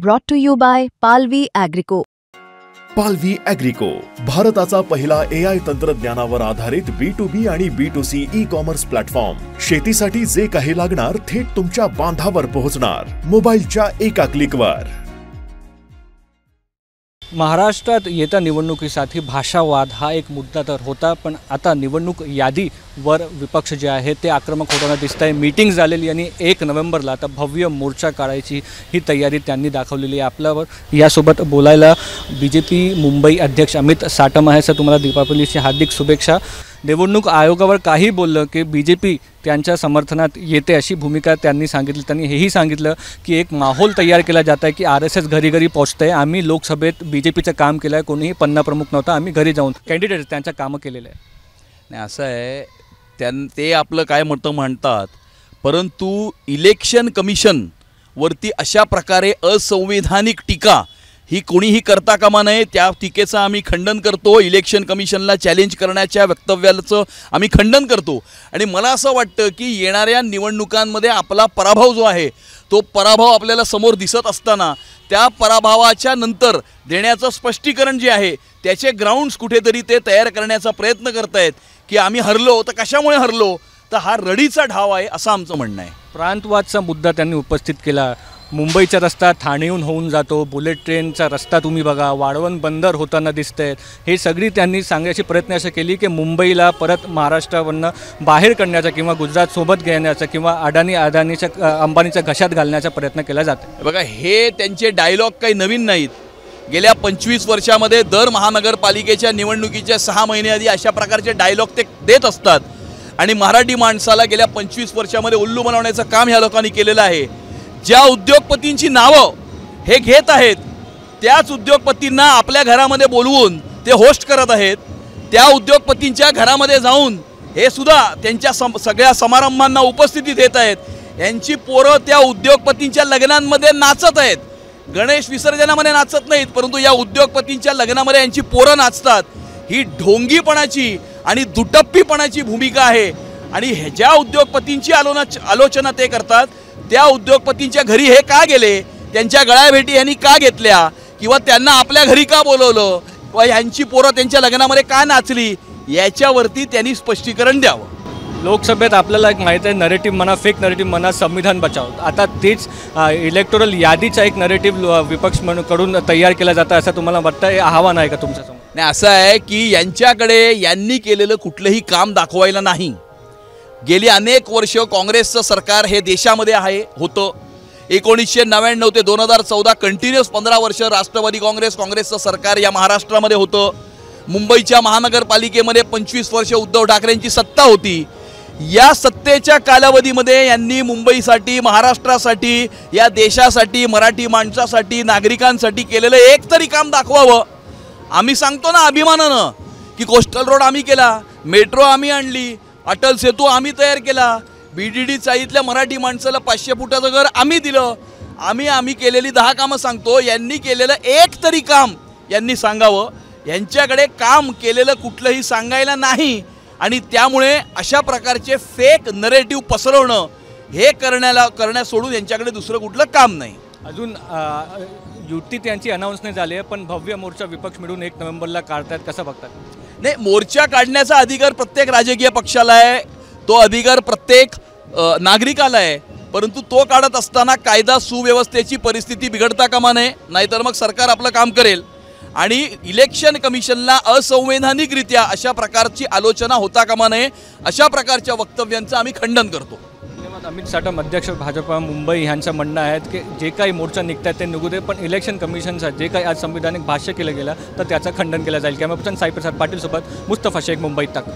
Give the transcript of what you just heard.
Brought to you by Palvi Agrico. पालवी ॲग्रिको, भारताचा पहिला AI तंत्रज्ञानावर आधारित B2B आणि B2C ई-कॉमर्स प्लॅटफॉर्म. शेतीसाठी जे काही लागणार थेट तुमच्या बांधावर पोहोचणार, मोबाईलच्या एका क्लिकवर. महाराष्ट्रात येत्या निवडणुकीसाठी भाषावाद हा एक मुद्दा तर होता, पण आता निवडणूक यादीवर विपक्ष जे आहे ते आक्रमक होताना दिसत आहे. मीटिंग झालेली आणि 1 नोव्हेंबरला आता भव्य मोर्चा काढायची ही तयारी त्यांनी दाखवलेली आहे. आपल्यावर यासोबत बोलायला BJP मुंबई अध्यक्ष अमित साटम आहे. सर, तुम्हाला दीपावलीची हार्दिक शुभेच्छा. निवडणूक आयोगावर काही बोललं की BJP त्यांच्या समर्थनात येते अशी भूमिका त्यांनी सांगितली. त्यांनी हेही सांगितलं की एक माहोल तयार केला जात आहे की RSS घरी घरी पोहोचतं आहे. आम्ही लोकसभेत BJPचं काम केलं आहे, कोणीही पन्ना प्रमुख नव्हता, आम्ही घरी जाऊन कॅन्डिडेट त्यांचं कामं केलेलं आहे. नाही, असं आहे, ते आपलं काय मतं म्हणतात, परंतु इलेक्शन कमिशनवरती अशा प्रकारे असंवैधानिक टीका ही कोणीही करता कामा नये. त्या टीकेचं आम्ही खंडन करतो. इलेक्शन कमिशनला चॅलेंज करण्याच्या वक्तव्याचं आम्ही खंडन करतो. आणि मला असं वाटतं की येणाऱ्या निवडणुकांमध्ये आपला पराभव जो आहे तो पराभव आपल्याला समोर दिसत असताना त्या पराभवाच्या नंतर देण्याचं स्पष्टीकरण जे आहे त्याचे ग्राउंड्स कुठेतरी ते तयार करण्याचा प्रयत्न करत आहेत की आम्ही हरलो तर कशामुळे हरलो, तर हा रडीचा ढाव आहे असं आमचं म्हणणं आहे. प्रांतवादचा मुद्दा त्यांनी उपस्थित केला. मुंबईचा रस्ता ठाणेहून होऊन जातो, बुलेट ट्रेनचा रस्ता तुम्ही बघा, वाढवण बंदर होताना दिसत आहेत. हे सगळी त्यांनी सांगण्याची प्रयत्न असे केली की मुंबईला परत महाराष्ट्रावरनं बाहेर काढण्याचा किंवा गुजरातसोबत घेण्याचा किंवा अंबानीच्या घशात घालण्याचा प्रयत्न केला जातो. बघा, हे त्यांचे डायलॉग काही नवीन नाहीत. गेल्या 25 वर्षामध्ये दर महानगरपालिकेच्या निवडणुकीच्या 6 महिने आधी अशा प्रकारचे डायलॉग ते देत असतात. आणि मराठी माणसाला गेल्या 25 वर्षामध्ये उल्लू बनवण्याचं काम ह्या लोकांनी केलेलं आहे. ज्या उद्योगपतींची नावं हे घेत आहेत त्याच उद्योगपतींना आपल्या घरामध्ये बोलवून ते होस्ट करत आहेत. त्या उद्योगपतींच्या घरामध्ये जाऊन हे सुद्धा त्यांच्या सगळ्या समारंभांना उपस्थिती देत आहेत. यांची पोरं त्या उद्योगपतींच्या लग्नांमध्ये नाचत आहेत. गणेश विसर्जनामध्ये नाचत नाहीत, परंतु या उद्योगपतींच्या लग्नामध्ये यांची पोरं नाचतात. ही ढोंगीपणाची आणि दुटप्पीपणाची भूमिका आहे. आणि ज्या उद्योगपतींची आलोचना ते करतात त्या उद्योगपतींच्या घरी हे का गेले, त्यांच्या गळ्याभेटी यांनी का घेतल्या, किंवा त्यांना आपल्या घरी का बोलवलं, किंवा यांची पोरं त्यांच्या लग्नामध्ये का नाचली, याच्यावरती त्यांनी स्पष्टीकरण द्यावं. लोकसभेत आपल्याला एक माहीत आहे, नरेटिव्ह म्हणा, फेक नरेटिव्ह म्हणा, संविधान बचाव. आता तेच इलेक्टोरल यादीचा एक नरेटिव्ह विपक्ष कडून तयार केला जातं असं तुम्हाला वाटतं? हे आव्हान आहे का तुमच्यासमोर? नाही, असं आहे की यांच्याकडे यांनी केलेलं कुठलंही काम दाखवायला नाही. गेली अनेक वर्ष काँग्रेसचं सरकार हे देशामध्ये होतं. 1999 ते 2014 कंटिन्युअस 15 वर्ष राष्ट्रवादी काँग्रेसचं सरकार या महाराष्ट्रामध्ये होतं. मुंबईच्या महानगरपालिकेमध्ये 25 वर्ष उद्धव ठाकरेंची सत्ता होती. या सत्तेच्या कालावधीमध्ये यांनी मुंबईसाठी, महाराष्ट्रासाठी, या देशासाठी, मराठी माणसासाठी, नागरिकांसाठी केलेलं एक तरी काम दाखवावं. आम्ही सांगतो ना अभिमानानं की कोस्टल रोड आम्ही केला, मेट्रो आम्ही आणली, अटल सेतू आम्ही तयार केला, BDD चाळीतल्या मराठी माणसाला 500 फुटाचं घर आम्ही दिलं. आम्ही केलेली 10 कामं सांगतो. यांनी केलेलं एक तरी काम यांनी सांगावं. यांच्याकडे काम केलेलं कुठलंही सांगायला नाही. आणि त्यामुळे अशा प्रकारचे फेक नरेटिव्ह पसरवणं हे करण्यास सोडून यांच्याकडे दुसरं कुठलं काम नाही. अजून युती त्यांची अनाऊन्स नाही झाली आहे, पण भव्य मोर्चा विपक्ष मिळून 1 नोव्हेंबरला काढतात, कसं बघतात? नाही, मोर्चा काढण्याचा अधिकार प्रत्येक राजकीय पक्षाला आहे, तो अधिकार प्रत्येक नागरिकाला आहे. परंतु तो काढत असताना कायदा सुव्यवस्थेची परिस्थिती बिघडता कामा नये, नाहीतर मग सरकार आपलं काम करेल. आणि इलेक्शन कमिशनला असंवैधानिकरित्या अशा प्रकारची आलोचना होता कामा नये. अशा प्रकारच्या वक्तव्यांचं आम्ही खंडन करतो. अमित साटम, अध्यक्ष भाजप मुंबई, यांचं म्हणणं आहे की जे काही मोर्चा निघतात ते निघू दे, पण इलेक्शन कमिशनचं जे काही आज संविधानिक भाष्य केलं गेलं तर त्याचं खंडन केलं जाईल. कॅमेरा पर्सन साई प्रसाद पाटील सोबत मुस्तफा शेख, मुंबई तक.